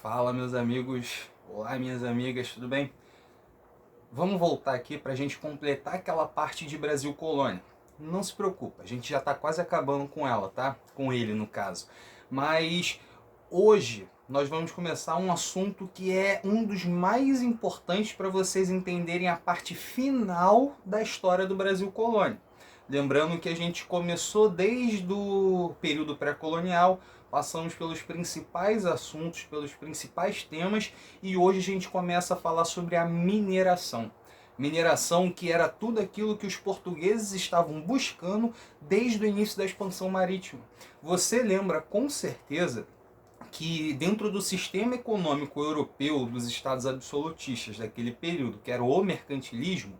Fala, meus amigos. Olá, minhas amigas, tudo bem? Vamos voltar aqui para a gente completar aquela parte de Brasil Colônia. Não se preocupa, a gente já está quase acabando com ela, tá? Com ele, no caso. Mas hoje nós vamos começar um assunto que é um dos mais importantes para vocês entenderem a parte final da história do Brasil Colônia. Lembrando que a gente começou desde o período pré-colonial, passamos pelos principais assuntos, pelos principais temas, e hoje a gente começa a falar sobre a mineração. Mineração que era tudo aquilo que os portugueses estavam buscando desde o início da expansão marítima. Você lembra com certeza que dentro do sistema econômico europeu dos estados absolutistas daquele período, que era o mercantilismo,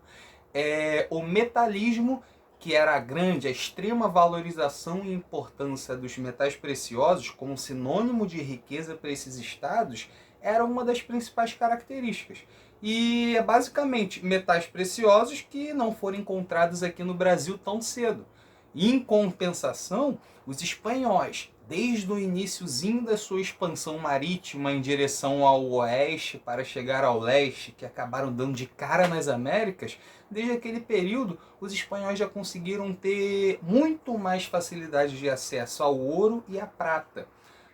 o metalismo, que era a grande, a extrema valorização e importância dos metais preciosos como sinônimo de riqueza para esses estados, era uma das principais características. E é basicamente metais preciosos que não foram encontrados aqui no Brasil tão cedo. E, em compensação, os espanhóis, desde o iniciozinho da sua expansão marítima em direção ao oeste para chegar ao leste, que acabaram dando de cara nas Américas, desde aquele período os espanhóis já conseguiram ter muito mais facilidade de acesso ao ouro e à prata.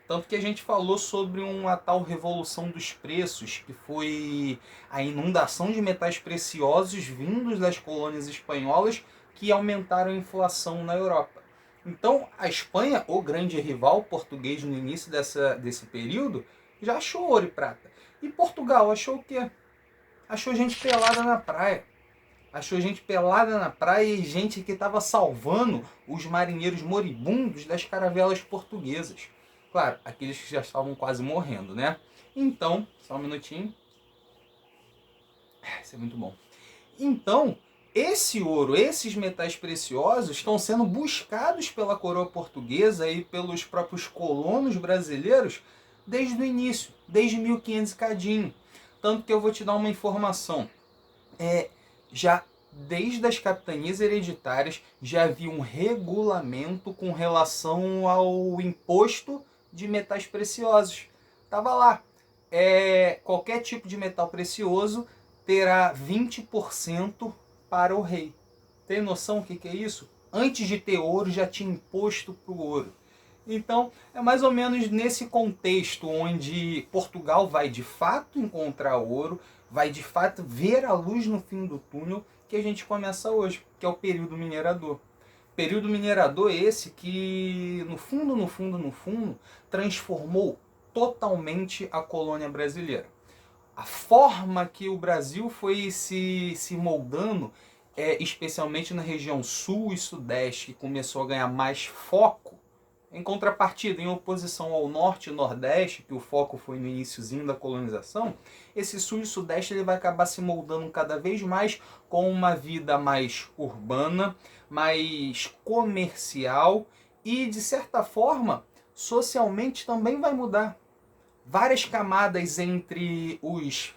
Tanto que a gente falou sobre uma tal revolução dos preços, que foi a inundação de metais preciosos vindos das colônias espanholas que aumentaram a inflação na Europa. Então, a Espanha, o grande rival português no início desse período, já achou ouro e prata. E Portugal achou o quê? Achou gente pelada na praia. Achou gente pelada na praia e gente que estava salvando os marinheiros moribundos das caravelas portuguesas. Claro, aqueles que já estavam quase morrendo, né? Então, só um minutinho. Isso é muito bom. Então, esse ouro, esses metais preciosos estão sendo buscados pela coroa portuguesa e pelos próprios colonos brasileiros desde o início, desde 1500 cadinho. Tanto que eu vou te dar uma informação. Já desde as capitanias hereditárias já havia um regulamento com relação ao imposto de metais preciosos. Estava lá. Qualquer tipo de metal precioso terá 20% para o rei. Tem noção o que é isso? Antes de ter ouro, já tinha imposto para o ouro. Então, é mais ou menos nesse contexto onde Portugal vai de fato encontrar ouro, vai de fato ver a luz no fim do túnel, que a gente começa hoje, que é o período minerador. Período minerador esse que, no fundo, transformou totalmente a colônia brasileira. A forma que o Brasil foi se moldando, especialmente na região sul e sudeste, que começou a ganhar mais foco, em contrapartida, em oposição ao norte e nordeste, que o foco foi no iniciozinho da colonização, esse sul e sudeste ele vai acabar se moldando cada vez mais com uma vida mais urbana, mais comercial e, de certa forma, socialmente também vai mudar. Várias camadas entre os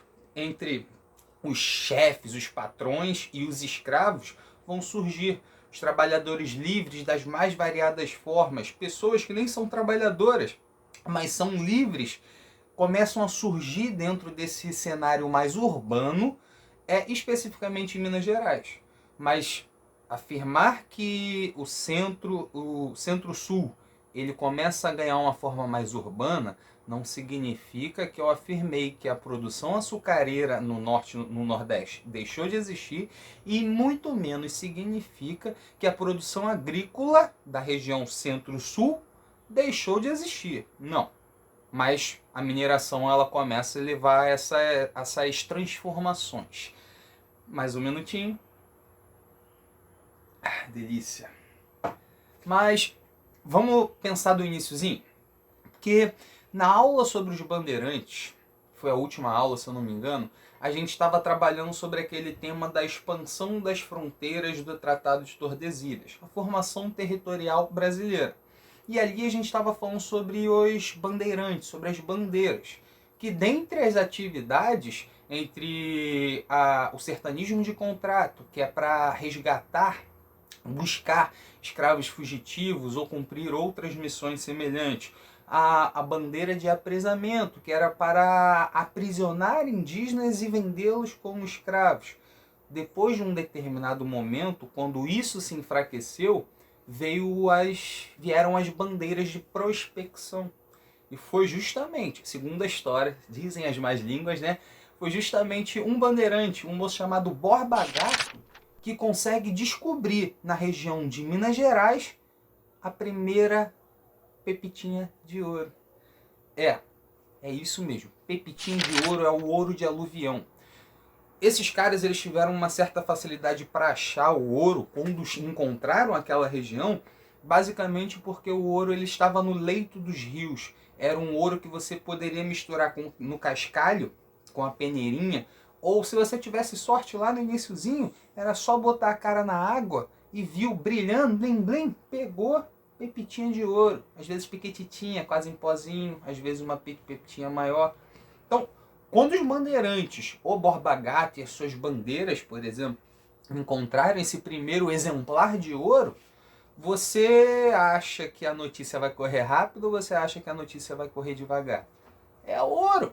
chefes, os patrões e os escravos vão surgir. Os trabalhadores livres das mais variadas formas, pessoas que nem são trabalhadoras, mas são livres, começam a surgir dentro desse cenário mais urbano, especificamente em Minas Gerais. Mas afirmar que o centro-sul, ele começa a ganhar uma forma mais urbana, não significa que eu afirmei que a produção açucareira no norte, no nordeste deixou de existir, e muito menos significa que a produção agrícola da região centro-sul deixou de existir. Não. Mas a mineração ela começa a levar essas transformações. Mais um minutinho. Delícia. Mas vamos pensar do iniciozinho? Porque na aula sobre os bandeirantes, foi a última aula se eu não me engano, a gente estava trabalhando sobre aquele tema da expansão das fronteiras do Tratado de Tordesilhas, a formação territorial brasileira. E ali a gente estava falando sobre os bandeirantes, sobre as bandeiras, que dentre as atividades, entre o sertanismo de contrato, que é para resgatar, buscar escravos fugitivos ou cumprir outras missões semelhantes, a bandeira de apresamento, que era para aprisionar indígenas e vendê-los como escravos. Depois de um determinado momento, quando isso se enfraqueceu, vieram as bandeiras de prospecção. E foi justamente, segundo a história, dizem as más línguas, né? Foi justamente um bandeirante, um moço chamado Borba Gato, que consegue descobrir na região de Minas Gerais a primeira pepitinha de ouro. É isso mesmo. Pepitinha de ouro é o ouro de aluvião. Esses caras eles tiveram uma certa facilidade para achar o ouro quando encontraram aquela região, basicamente porque o ouro ele estava no leito dos rios. Era um ouro que você poderia misturar no cascalho, com a peneirinha, ou se você tivesse sorte lá no iniciozinho, era só botar a cara na água e viu brilhando, blim blim, pegou pepitinha de ouro. Às vezes pequititinha, quase em pozinho, às vezes uma pepitinha maior. Então, quando os bandeirantes, o Borba Gato e as suas bandeiras, por exemplo, encontraram esse primeiro exemplar de ouro, você acha que a notícia vai correr rápido ou você acha que a notícia vai correr devagar? É ouro!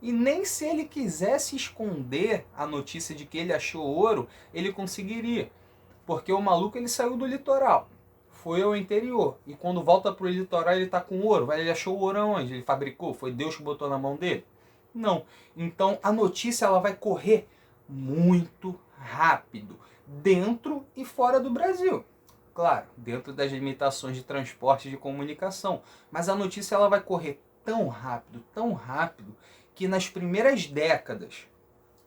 E nem se ele quisesse esconder a notícia de que ele achou ouro, ele conseguiria. Porque o maluco ele saiu do litoral, foi ao interior. E quando volta para o litoral ele está com ouro. Ele achou o ouro onde? Ele fabricou? Foi Deus que botou na mão dele? Não. Então a notícia ela vai correr muito rápido, dentro e fora do Brasil. Claro, dentro das limitações de transporte e de comunicação. Mas a notícia ela vai correr tão rápido, que nas primeiras décadas,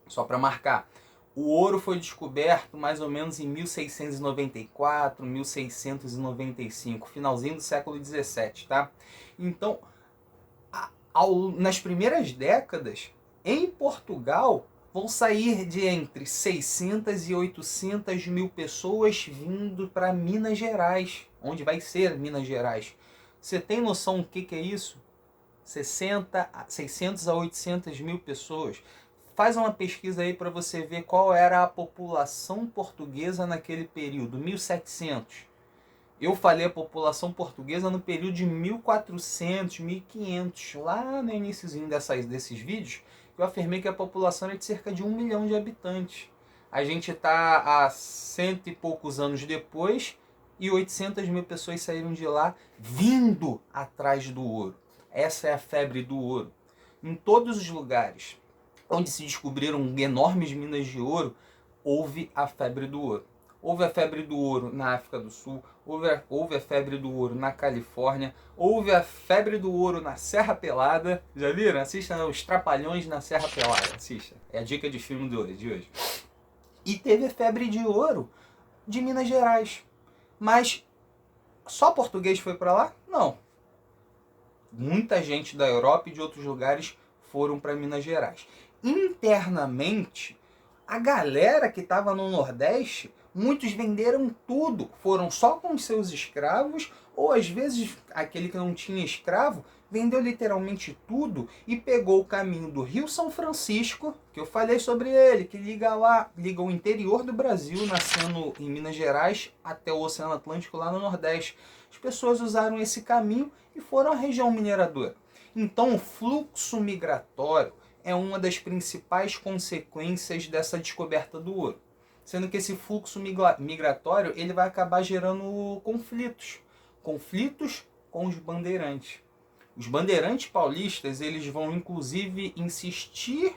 só para marcar, o ouro foi descoberto mais ou menos em 1694, 1695, finalzinho do século 17, tá? Então, nas primeiras décadas, em Portugal, vão sair de entre 600 e 800 mil pessoas vindo para Minas Gerais, onde vai ser Minas Gerais. Você tem noção do que é isso? 600 a 800 mil pessoas. Faz uma pesquisa aí para você ver qual era a população portuguesa naquele período, 1700. Eu falei a população portuguesa no período de 1400, 1500, lá no iniciozinho desses vídeos, eu afirmei que a população era de cerca de 1 milhão de habitantes. A gente está há cento e poucos anos depois e 800 mil pessoas saíram de lá vindo atrás do ouro. Essa é a febre do ouro. Em todos os lugares onde se descobriram enormes minas de ouro, houve a febre do ouro. Houve a febre do ouro na África do Sul, houve a febre do ouro na Califórnia, houve a febre do ouro na Serra Pelada. Já viram? Assista Os Trapalhões na Serra Pelada. Assista. É a dica de filme de hoje. E teve a febre de ouro de Minas Gerais. Mas só português foi para lá? Não. Muita gente da Europa e de outros lugares foram para Minas Gerais. Internamente, a galera que estava no Nordeste, muitos venderam tudo. Foram só com seus escravos, ou às vezes aquele que não tinha escravo vendeu literalmente tudo e pegou o caminho do Rio São Francisco, que eu falei sobre ele, que liga o interior do Brasil, nascendo em Minas Gerais, até o Oceano Atlântico lá no Nordeste. As pessoas usaram esse caminho e foram à região mineradora. Então o fluxo migratório é uma das principais consequências dessa descoberta do ouro. Sendo que esse fluxo migratório ele vai acabar gerando conflitos. Conflitos com os bandeirantes. Os bandeirantes paulistas eles vão inclusive insistir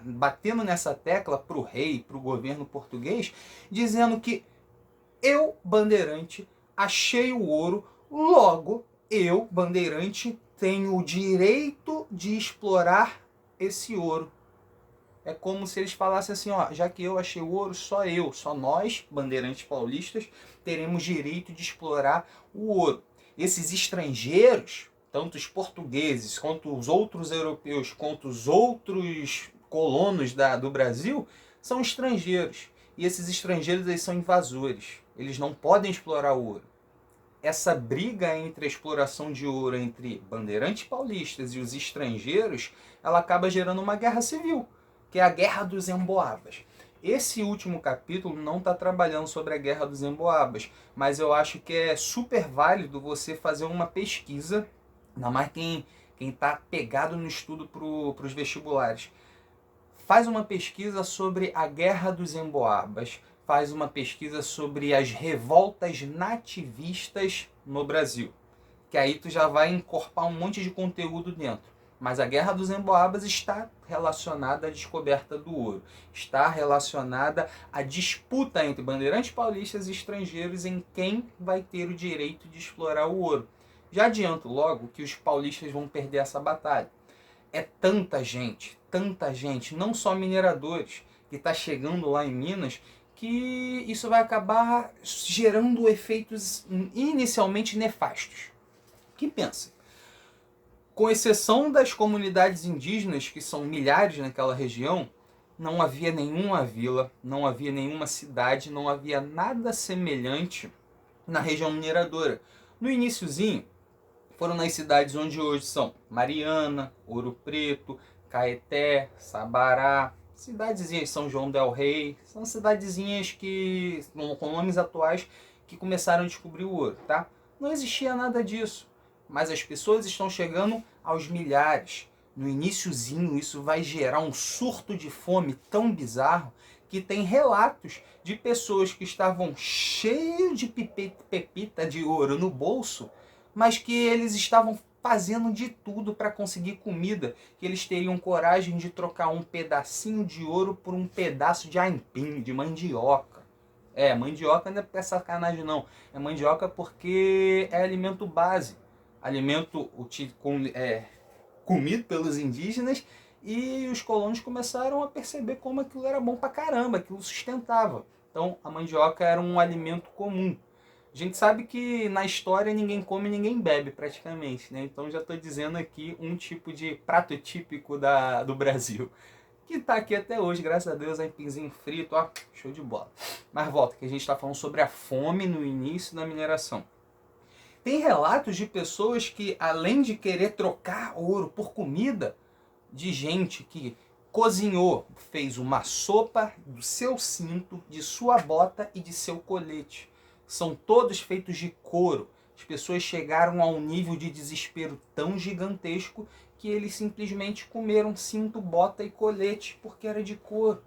batendo nessa tecla para o rei, para o governo português, dizendo que eu, bandeirante, achei o ouro, logo eu, bandeirante, tenho o direito de explorar esse ouro. É como se eles falassem assim, ó, já que eu achei o ouro, só nós, bandeirantes paulistas, teremos direito de explorar o ouro. Esses estrangeiros, tanto os portugueses, quanto os outros europeus, quanto os outros colonos do Brasil, são estrangeiros. E esses estrangeiros eles são invasores. Eles não podem explorar o ouro. Essa briga entre a exploração de ouro entre bandeirantes paulistas e os estrangeiros, ela acaba gerando uma guerra civil, que é a Guerra dos Emboabas. Esse último capítulo não está trabalhando sobre a Guerra dos Emboabas, mas eu acho que é super válido você fazer uma pesquisa Ainda mais quem está pegado no estudo para os vestibulares. Faz uma pesquisa sobre a Guerra dos Emboabas, faz uma pesquisa sobre as revoltas nativistas no Brasil, que aí tu já vai encorpar um monte de conteúdo dentro. Mas a Guerra dos Emboabas está relacionada à descoberta do ouro, está relacionada à disputa entre bandeirantes paulistas e estrangeiros em quem vai ter o direito de explorar o ouro. Já adianto logo que os paulistas vão perder essa batalha. É tanta gente, não só mineradores, que está chegando lá em Minas, que isso vai acabar gerando efeitos inicialmente nefastos. Que pensa? Com exceção das comunidades indígenas, que são milhares naquela região, não havia nenhuma vila, não havia nenhuma cidade, não havia nada semelhante na região mineradora. No iniciozinho, foram nas cidades onde hoje são Mariana, Ouro Preto, Caeté, Sabará, cidadezinhas, São João del Rei, são cidadezinhas que, com nomes atuais, que começaram a descobrir o ouro, tá? Não existia nada disso, mas as pessoas estão chegando aos milhares. No iniciozinho, isso vai gerar um surto de fome tão bizarro que tem relatos de pessoas que estavam cheios de pepita de ouro no bolso, mas que eles estavam fazendo de tudo para conseguir comida, que eles teriam coragem de trocar um pedacinho de ouro por um pedaço de aipim, de mandioca. Mandioca não é sacanagem não, é mandioca porque é alimento base, alimento comido pelos indígenas, e os colonos começaram a perceber como aquilo era bom pra caramba, aquilo sustentava. Então a mandioca era um alimento comum. A gente sabe que na história ninguém come, ninguém bebe praticamente, né? Então já estou dizendo aqui um tipo de prato típico do Brasil, que está aqui até hoje, graças a Deus, aipimzinho frito, ó, show de bola. Mas volta, que a gente está falando sobre a fome no início da mineração. Tem relatos de pessoas que, além de querer trocar ouro por comida, de gente que cozinhou, fez uma sopa do seu cinto, de sua bota e de seu colete. São todos feitos de couro. As pessoas chegaram a um nível de desespero tão gigantesco que eles simplesmente comeram cinto, bota e colete porque era de couro.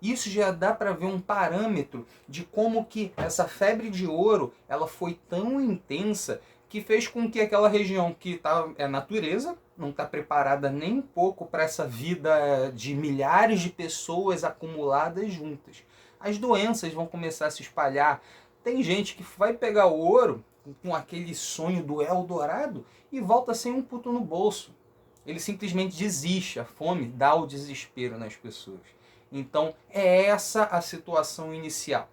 Isso já dá para ver um parâmetro de como que essa febre de ouro ela foi tão intensa que fez com que aquela região que é natureza, não está preparada nem um pouco para essa vida de milhares de pessoas acumuladas juntas. As doenças vão começar a se espalhar. Tem gente que vai pegar o ouro com aquele sonho do Eldorado e volta sem um puto no bolso. Ele simplesmente desiste, a fome dá o desespero nas pessoas. Então é essa a situação inicial.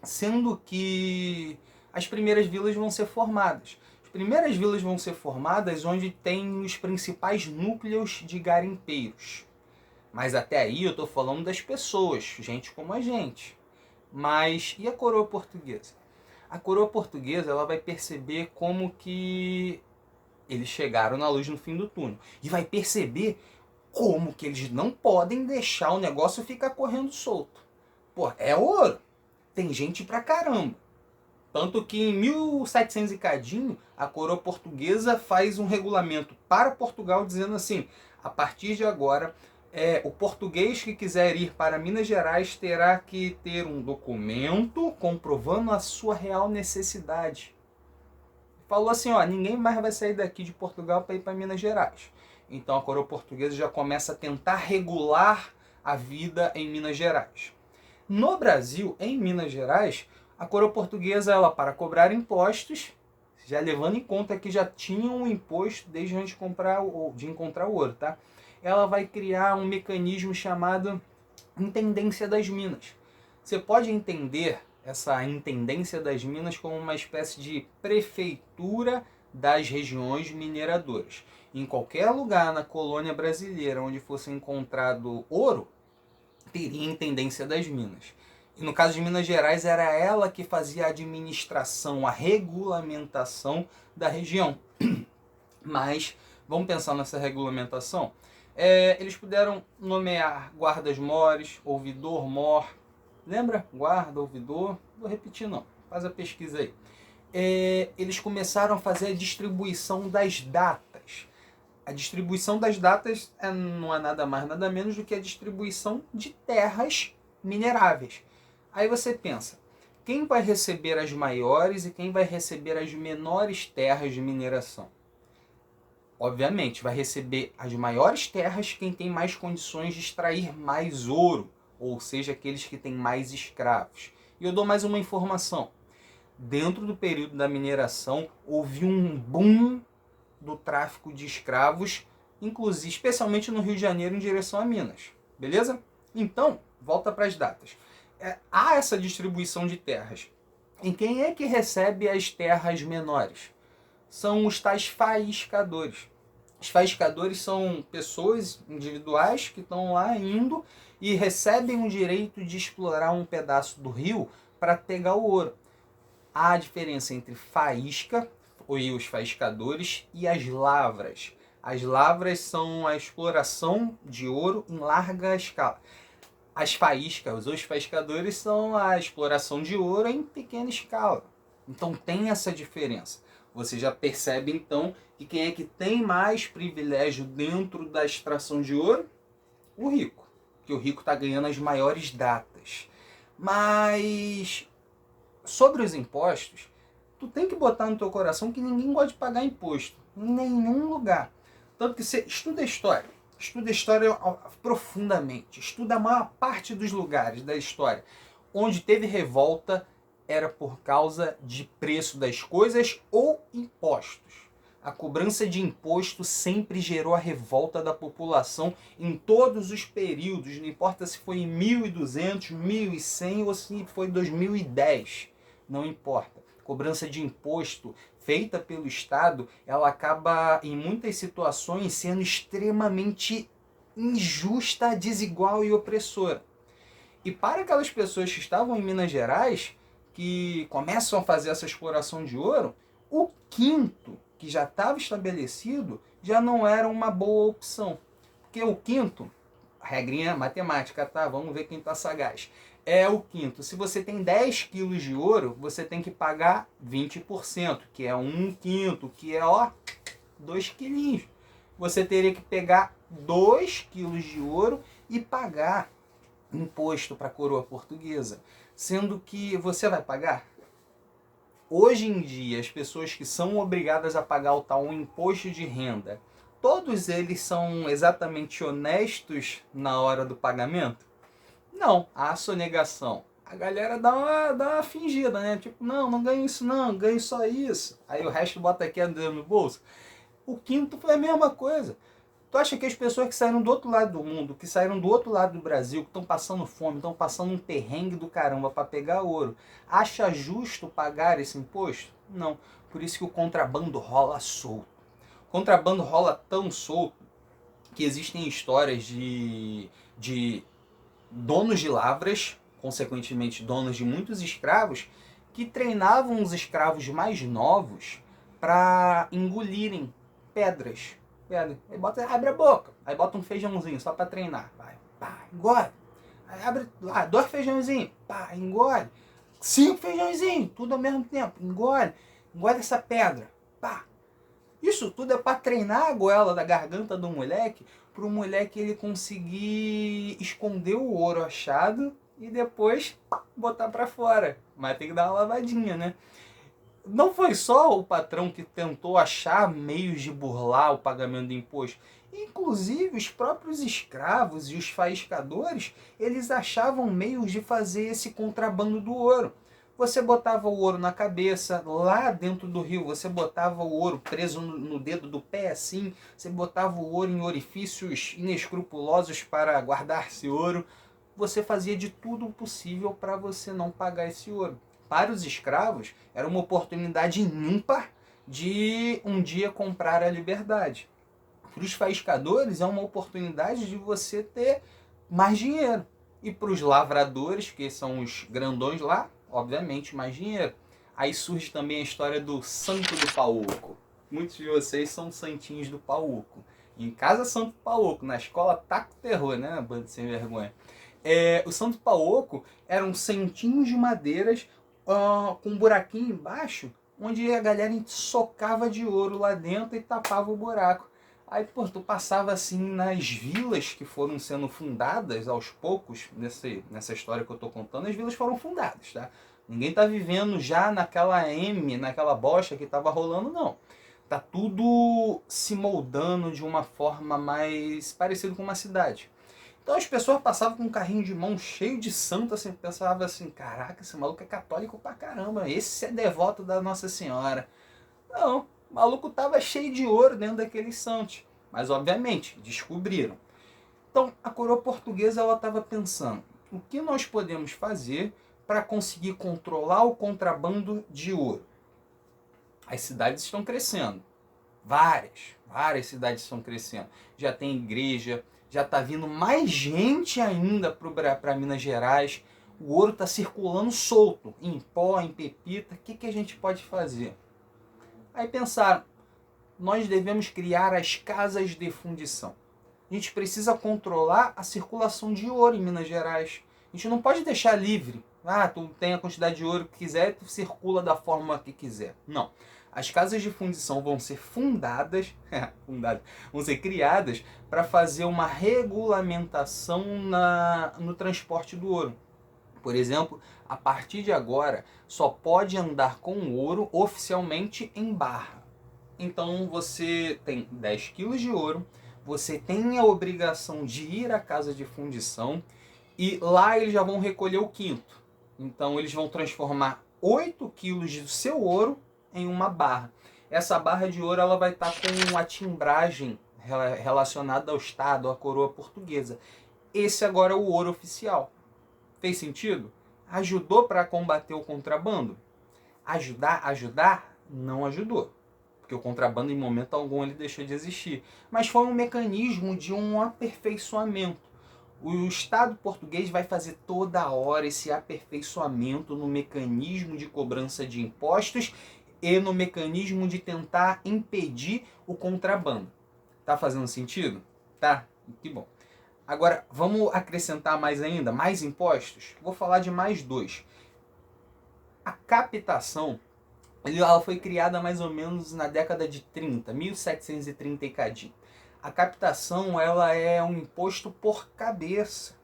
Sendo que as primeiras vilas vão ser formadas. As primeiras vilas vão ser formadas onde tem os principais núcleos de garimpeiros. Mas até aí eu estou falando das pessoas, gente como a gente. Mas e a coroa portuguesa? A coroa portuguesa ela vai perceber como que eles chegaram na luz no fim do túnel. E vai perceber como que eles não podem deixar o negócio ficar correndo solto. Pô, é ouro. Tem gente pra caramba. Tanto que em 1700 e cadinho, a coroa portuguesa faz um regulamento para Portugal dizendo assim, a partir de agora, o português que quiser ir para Minas Gerais terá que ter um documento comprovando a sua real necessidade. Falou assim, ó, ninguém mais vai sair daqui de Portugal para ir para Minas Gerais. Então a coroa portuguesa já começa a tentar regular a vida em Minas Gerais. No Brasil, em Minas Gerais, a coroa portuguesa, ela para cobrar impostos, já levando em conta que já tinha um imposto desde antes de encontrar o ouro, tá? Ela vai criar um mecanismo chamado Intendência das Minas. Você pode entender essa Intendência das Minas como uma espécie de prefeitura das regiões mineradoras. Em qualquer lugar na colônia brasileira onde fosse encontrado ouro, teria Intendência das Minas. E no caso de Minas Gerais, era ela que fazia a administração, a regulamentação da região. Mas, vamos pensar nessa regulamentação? Eles puderam nomear guardas-mores, ouvidor-mor. Lembra? Guarda, ouvidor. Vou repetir não, faz a pesquisa aí. Eles começaram a fazer a distribuição das datas. A distribuição das datas não é nada mais, nada menos do que a distribuição de terras mineráveis. Aí você pensa, quem vai receber as maiores e quem vai receber as menores terras de mineração? Obviamente, vai receber as maiores terras quem tem mais condições de extrair mais ouro, ou seja, aqueles que têm mais escravos. E eu dou mais uma informação. Dentro do período da mineração, houve um boom do tráfico de escravos, inclusive, especialmente no Rio de Janeiro, em direção a Minas. Beleza? Então, volta para as datas. Há essa distribuição de terras. E quem é que recebe as terras menores? São os tais faiscadores. Os faiscadores são pessoas individuais que estão lá indo e recebem o direito de explorar um pedaço do rio para pegar o ouro. Há a diferença entre faísca, ou os faiscadores, e as lavras. As lavras são a exploração de ouro em larga escala. As faíscas, os faiscadores, são a exploração de ouro em pequena escala. Então tem essa diferença. Você já percebe então que quem é que tem mais privilégio dentro da extração de ouro? O rico. Que o rico está ganhando as maiores datas. Mas sobre os impostos, tu tem que botar no teu coração que ninguém gosta de pagar imposto. Em nenhum lugar. Tanto que você estuda a história. Estuda a história profundamente. Estuda a maior parte dos lugares da história. Onde teve revolta era por causa de preço das coisas ou impostos. A cobrança de imposto sempre gerou a revolta da população em todos os períodos. Não importa se foi em 1200, 1100 ou se foi 2010. Não importa. Cobrança de imposto feita pelo Estado, ela acaba em muitas situações sendo extremamente injusta, desigual e opressora. E para aquelas pessoas que estavam em Minas Gerais, que começam a fazer essa exploração de ouro, o quinto, que já estava estabelecido, já não era uma boa opção. Porque o quinto, regrinha matemática, tá? Vamos ver quem está sagaz. É o quinto. Se você tem 10 quilos de ouro, você tem que pagar 20%, que é um quinto, que é, 2 quilinhos. Você teria que pegar 2 quilos de ouro e pagar imposto para a coroa portuguesa. Sendo que você vai pagar? Hoje em dia, as pessoas que são obrigadas a pagar o tal imposto de renda, todos eles são exatamente honestos na hora do pagamento? Não, há sonegação. A galera dá uma fingida, né? Tipo, não ganho isso não, ganho só isso. Aí o resto bota aqui no bolso. O quinto foi a mesma coisa. Tu acha que as pessoas que saíram do outro lado do mundo, que saíram do outro lado do Brasil, que estão passando fome, estão passando um perrengue do caramba para pegar ouro, acha justo pagar esse imposto? Não. Por isso que o contrabando rola solto. O contrabando rola tão solto que existem histórias de donos de lavras, consequentemente donos de muitos escravos, que treinavam os escravos mais novos para engolirem pedras. Aí bota, abre a boca, aí bota um feijãozinho só para treinar. Vai, pá, engole. Aí abre 2 feijãozinhos, pá, engole. 5 feijãozinhos, tudo ao mesmo tempo, engole. Engole essa pedra, pá. Isso tudo é para treinar a goela da garganta do moleque, para o moleque ele conseguir esconder o ouro achado e depois botar para fora. Mas tem que dar uma lavadinha, né? Não foi só o patrão que tentou achar meios de burlar o pagamento do imposto. Inclusive, os próprios escravos e os faiscadores, eles achavam meios de fazer esse contrabando do ouro. Você botava o ouro na cabeça, lá dentro do rio, você botava o ouro preso no dedo do pé, assim, você botava o ouro em orifícios inescrupulosos para guardar esse ouro. Você fazia de tudo possível para você não pagar esse ouro. Para os escravos, era uma oportunidade ímpar de um dia comprar a liberdade. Para os faiscadores, é uma oportunidade de você ter mais dinheiro. E para os lavradores, que são os grandões lá, obviamente mais dinheiro. Aí surge também a história do Santo do Pauoco. Muitos de vocês são santinhos do Pauoco. Em casa, Santo Pauoco. Na escola, taco terror, né? Bando sem vergonha. O Santo Pauoco eram santinhos de madeiras com um buraquinho embaixo, onde a galera socava de ouro lá dentro e tapava o buraco. Aí, pô, tu passava assim nas vilas que foram sendo fundadas aos poucos, nessa história que eu tô contando, as vilas foram fundadas, tá? Ninguém tá vivendo já naquela bosta que tava rolando, não. Tá tudo se moldando de uma forma mais parecida com uma cidade. Então as pessoas passavam com um carrinho de mão cheio de santo, assim, pensava assim, caraca, esse maluco é católico pra caramba, esse é devoto da Nossa Senhora. Não, o maluco tava cheio de ouro dentro daqueles santos. Mas obviamente, descobriram. Então a coroa portuguesa ela estava pensando, o que nós podemos fazer para conseguir controlar o contrabando de ouro? As cidades estão crescendo. Várias cidades estão crescendo. Já tem igreja, já está vindo mais gente ainda para Minas Gerais. O ouro está circulando solto, em pó, em pepita. O que a gente pode fazer? Aí pensaram, nós devemos criar as casas de fundição. A gente precisa controlar a circulação de ouro em Minas Gerais. A gente não pode deixar livre. Ah, tu tem a quantidade de ouro que quiser, tu circula da forma que quiser. Não. As casas de fundição vão ser vão ser criadas para fazer uma regulamentação no transporte do ouro. Por exemplo, a partir de agora, só pode andar com ouro oficialmente em barra. Então você tem 10 quilos de ouro, você tem a obrigação de ir à casa de fundição e lá eles já vão recolher o quinto. Então eles vão transformar 8 quilos do seu ouro em uma barra. Essa barra de ouro ela vai estar com a timbragem relacionada ao Estado, à coroa portuguesa. Esse agora é o ouro oficial. Fez sentido? Ajudou para combater o contrabando? Ajudar? Não ajudou. Porque o contrabando em momento algum ele deixou de existir. Mas foi um mecanismo de um aperfeiçoamento. O Estado português vai fazer toda hora esse aperfeiçoamento no mecanismo de cobrança de impostos e no mecanismo de tentar impedir o contrabando. Tá fazendo sentido? Tá? Que bom. Agora, vamos acrescentar mais ainda? Mais impostos? Vou falar de mais dois. A captação, ela foi criada mais ou menos na década de 30, 1730 e cadinho. A captação, ela é um imposto por cabeça.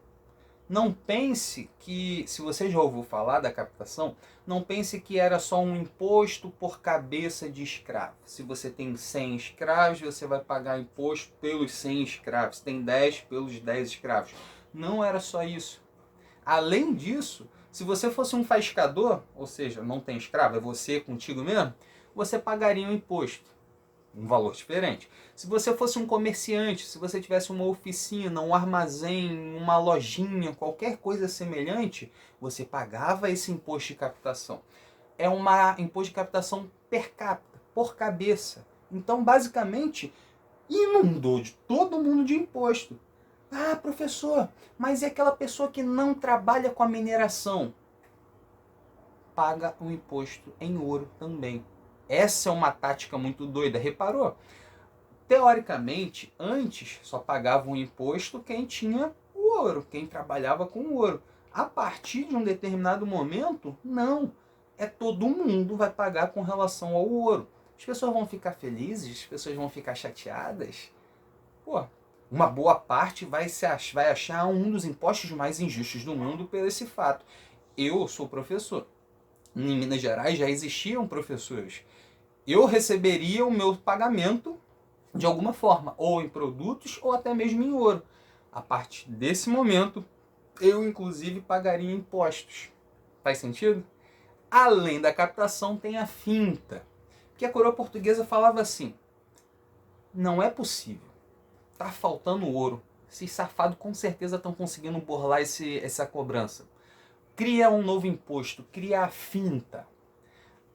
Não pense que, se você já ouviu falar da captação, não pense que era só um imposto por cabeça de escravo. Se você tem 100 escravos, você vai pagar imposto pelos 100 escravos. Se tem 10, pelos 10 escravos. Não era só isso. Além disso, se você fosse um faiscador, ou seja, não tem escravo, é você contigo mesmo, você pagaria um imposto. Um valor diferente. Se você fosse um comerciante, se você tivesse uma oficina, um armazém, uma lojinha, qualquer coisa semelhante, você pagava esse imposto de captação. É um imposto de captação per capita, por cabeça. Então, basicamente, inundou de todo mundo de imposto. Ah, professor, mas e aquela pessoa que não trabalha com a mineração? Paga o imposto em ouro também. Essa é uma tática muito doida, reparou? Teoricamente, antes só pagava um imposto quem tinha o ouro, quem trabalhava com o ouro. A partir de um determinado momento, não. É todo mundo vai pagar com relação ao ouro. As pessoas vão ficar felizes, as pessoas vão ficar chateadas. Pô, uma boa parte vai achar um dos impostos mais injustos do mundo por esse fato. Eu sou professor. Em Minas Gerais já existiam professores. Eu receberia o meu pagamento de alguma forma, ou em produtos ou até mesmo em ouro. A partir desse momento, eu inclusive pagaria impostos. Faz sentido? Além da captação, tem a finta. Que a coroa portuguesa falava assim: não é possível, tá faltando ouro. Esses safados com certeza estão conseguindo burlar essa cobrança. Cria um novo imposto, cria a finta.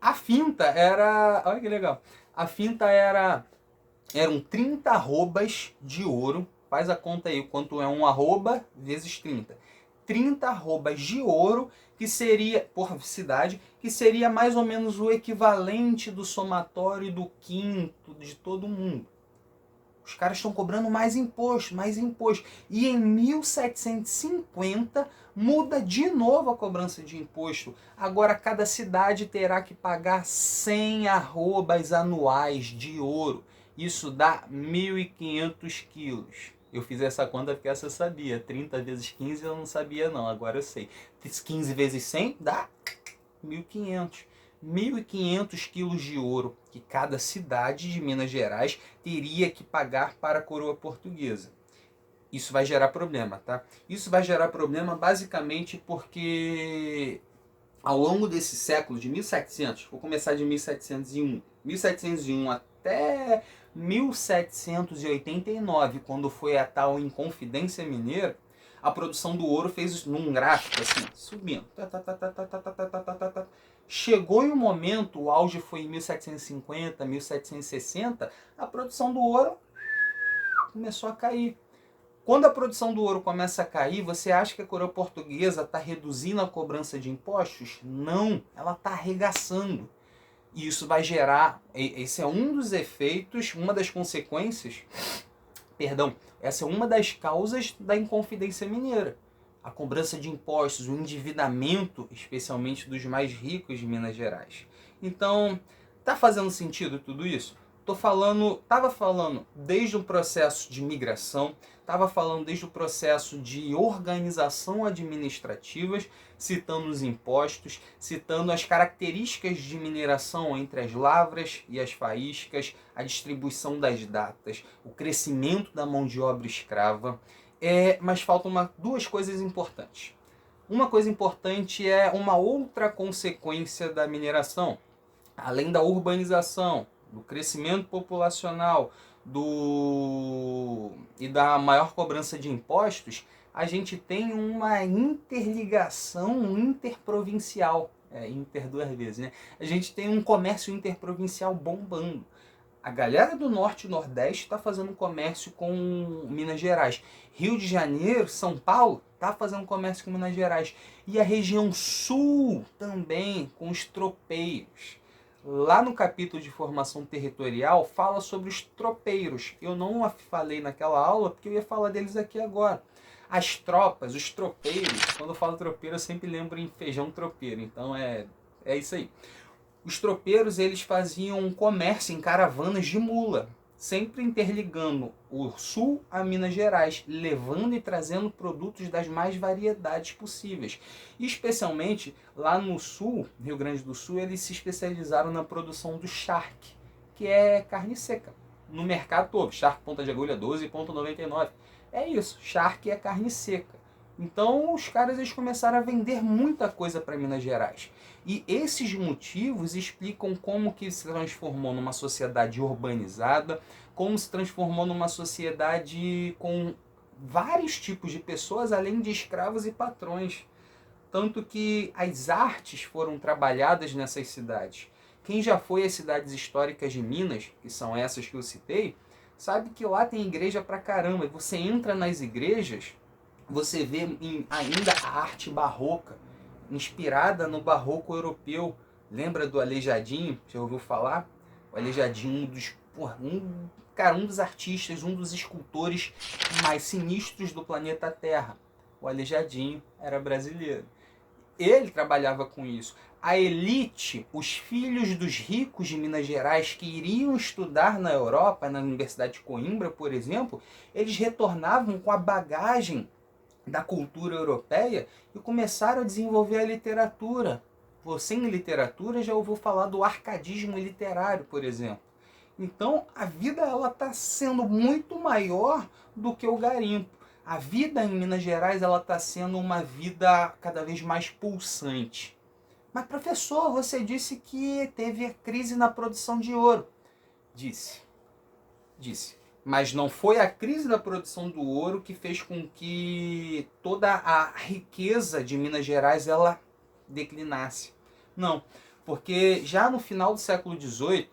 A finta era... Olha que legal. A finta eram 30 arrobas de ouro. Faz a conta aí, quanto é um arroba vezes 30. 30 arrobas de ouro, que seria, por cidade, que seria mais ou menos o equivalente do somatório do quinto de todo mundo. Os caras estão cobrando mais imposto, mais imposto. E em 1750 muda de novo a cobrança de imposto. Agora cada cidade terá que pagar 100 arrobas anuais de ouro. Isso dá 1.500 quilos. Eu fiz essa conta porque essa eu sabia. 30 vezes 15 eu não sabia não, agora eu sei. 15 vezes 100 dá 1.500. 1.500 quilos de ouro que cada cidade de Minas Gerais teria que pagar para a coroa portuguesa. Isso vai gerar problema, tá? Isso vai gerar problema basicamente porque ao longo desse século de 1700, vou começar de 1701 até 1789, quando foi a tal Inconfidência Mineira, a produção do ouro fez num gráfico assim, subindo. Chegou em um momento, o auge foi em 1750, 1760, a produção do ouro começou a cair. Quando a produção do ouro começa a cair, você acha que a coroa portuguesa está reduzindo a cobrança de impostos? Não, ela está arregaçando. E isso vai gerar, esse é um dos efeitos, uma das consequências, perdão, essa é uma das causas da Inconfidência Mineira. A cobrança de impostos, o endividamento, especialmente dos mais ricos de Minas Gerais. Então, tá fazendo sentido tudo isso? Tava falando desde o processo de migração, estava falando desde o processo de organização administrativas, citando os impostos, citando as características de mineração entre as lavras e as faíscas, a distribuição das datas, o crescimento da mão de obra escrava. Mas faltam duas coisas importantes. Uma coisa importante é uma outra consequência da mineração, além da urbanização, do crescimento populacional e da maior cobrança de impostos, a gente tem uma interligação interprovincial. Inter duas vezes, né? A gente tem um comércio interprovincial bombando. A galera do Norte e Nordeste está fazendo comércio com Minas Gerais. Rio de Janeiro, São Paulo, está fazendo comércio com Minas Gerais. E a região Sul também, com os tropeiros. Lá no capítulo de formação territorial, fala sobre os tropeiros. Eu não falei naquela aula, porque eu ia falar deles aqui agora. As tropas, os tropeiros, quando eu falo tropeiro, eu sempre lembro em feijão tropeiro. Então é isso aí. Os tropeiros, eles faziam um comércio em caravanas de mula, sempre interligando o Sul a Minas Gerais, levando e trazendo produtos das mais variedades possíveis. E especialmente lá no Sul, Rio Grande do Sul, eles se especializaram na produção do charque, que é carne seca. No mercado todo, charque ponta de agulha 12,99. É isso, charque é carne seca. Então os caras eles começaram a vender muita coisa para Minas Gerais. E esses motivos explicam como que se transformou numa sociedade urbanizada, como se transformou numa sociedade com vários tipos de pessoas, além de escravos e patrões. Tanto que as artes foram trabalhadas nessas cidades. Quem já foi às cidades históricas de Minas, que são essas que eu citei, sabe que lá tem igreja pra caramba. E você entra nas igrejas, você vê ainda a arte barroca, inspirada no barroco europeu. Lembra do Aleijadinho? Já ouviu falar? O Aleijadinho, um dos artistas, um dos escultores mais sinistros do planeta Terra. O Aleijadinho era brasileiro. Ele trabalhava com isso. A elite, os filhos dos ricos de Minas Gerais que iriam estudar na Europa, na Universidade de Coimbra, por exemplo, eles retornavam com a bagagem da cultura europeia e começaram a desenvolver a literatura. Você em literatura já ouviu falar do arcadismo literário, por exemplo. Então a vida ela está sendo muito maior do que o garimpo. A vida em Minas Gerais ela está sendo uma vida cada vez mais pulsante. Mas professor, você disse que teve a crise na produção de ouro. Disse. Mas não foi a crise da produção do ouro que fez com que toda a riqueza de Minas Gerais ela declinasse. Não, porque já no final do século XVIII,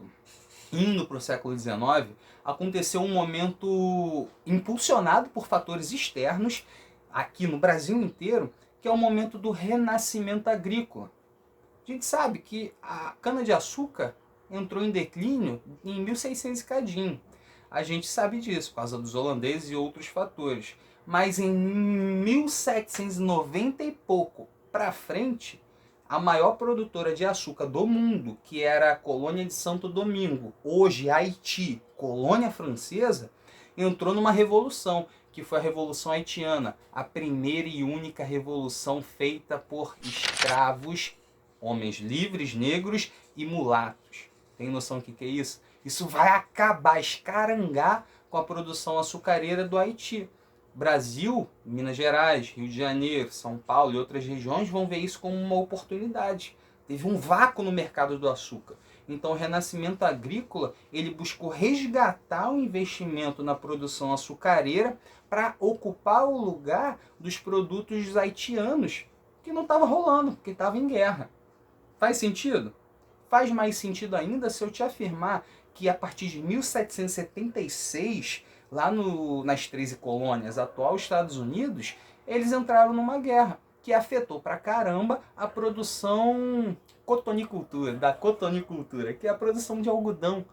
indo para o século XIX, aconteceu um momento impulsionado por fatores externos, aqui no Brasil inteiro, que é o momento do renascimento agrícola. A gente sabe que a cana-de-açúcar entrou em declínio em 1600 e cadinho. A gente sabe disso, por causa dos holandeses e outros fatores. Mas em 1790 e pouco para frente, a maior produtora de açúcar do mundo, que era a colônia de Santo Domingo, hoje Haiti, colônia francesa, entrou numa revolução, que foi a Revolução Haitiana, a primeira e única revolução feita por escravos, homens livres, negros e mulatos. Tem noção do que é isso? Isso vai acabar, escarangar com a produção açucareira do Haiti. Brasil, Minas Gerais, Rio de Janeiro, São Paulo e outras regiões vão ver isso como uma oportunidade. Teve um vácuo no mercado do açúcar. Então o renascimento agrícola ele buscou resgatar o investimento na produção açucareira para ocupar o lugar dos produtos haitianos, que não estava rolando, porque estava em guerra. Faz sentido? Faz mais sentido ainda se eu te afirmar que a partir de 1776, lá nas 13 colônias, atual Estados Unidos, eles entraram numa guerra que afetou pra caramba a produção da cotonicultura, que é a produção de algodão.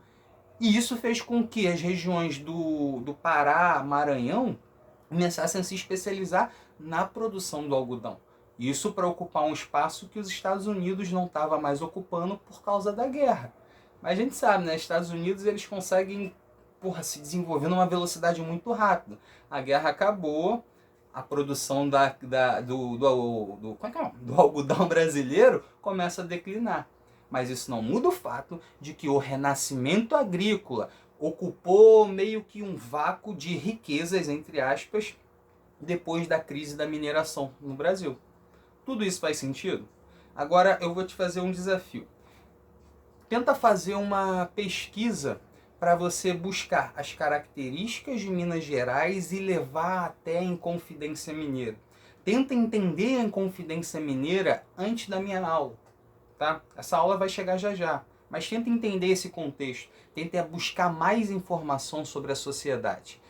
E isso fez com que as regiões do Pará, Maranhão, começassem a se especializar na produção do algodão. Isso para ocupar um espaço que os Estados Unidos não estavam mais ocupando por causa da guerra. Mas a gente sabe, né? Estados Unidos eles conseguem se desenvolver numa velocidade muito rápida. A guerra acabou, a produção do algodão brasileiro começa a declinar. Mas isso não muda o fato de que o renascimento agrícola ocupou meio que um vácuo de riquezas, entre aspas, depois da crise da mineração no Brasil. Tudo isso faz sentido? Agora eu vou te fazer um desafio. Tenta fazer uma pesquisa para você buscar as características de Minas Gerais e levar até a Inconfidência Mineira. Tenta entender a Inconfidência Mineira antes da minha aula, tá? Essa aula vai chegar já já, mas tenta entender esse contexto, tenta buscar mais informação sobre a sociedade.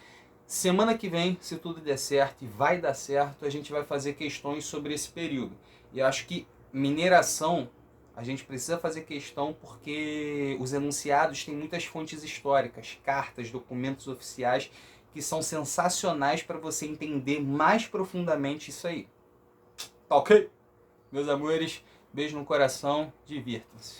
Semana que vem, se tudo der certo, e vai dar certo, a gente vai fazer questões sobre esse período. E eu acho que mineração, a gente precisa fazer questão porque os enunciados têm muitas fontes históricas, cartas, documentos oficiais, que são sensacionais para você entender mais profundamente isso aí. Tá ok? Meus amores, beijo no coração, divirtam-se.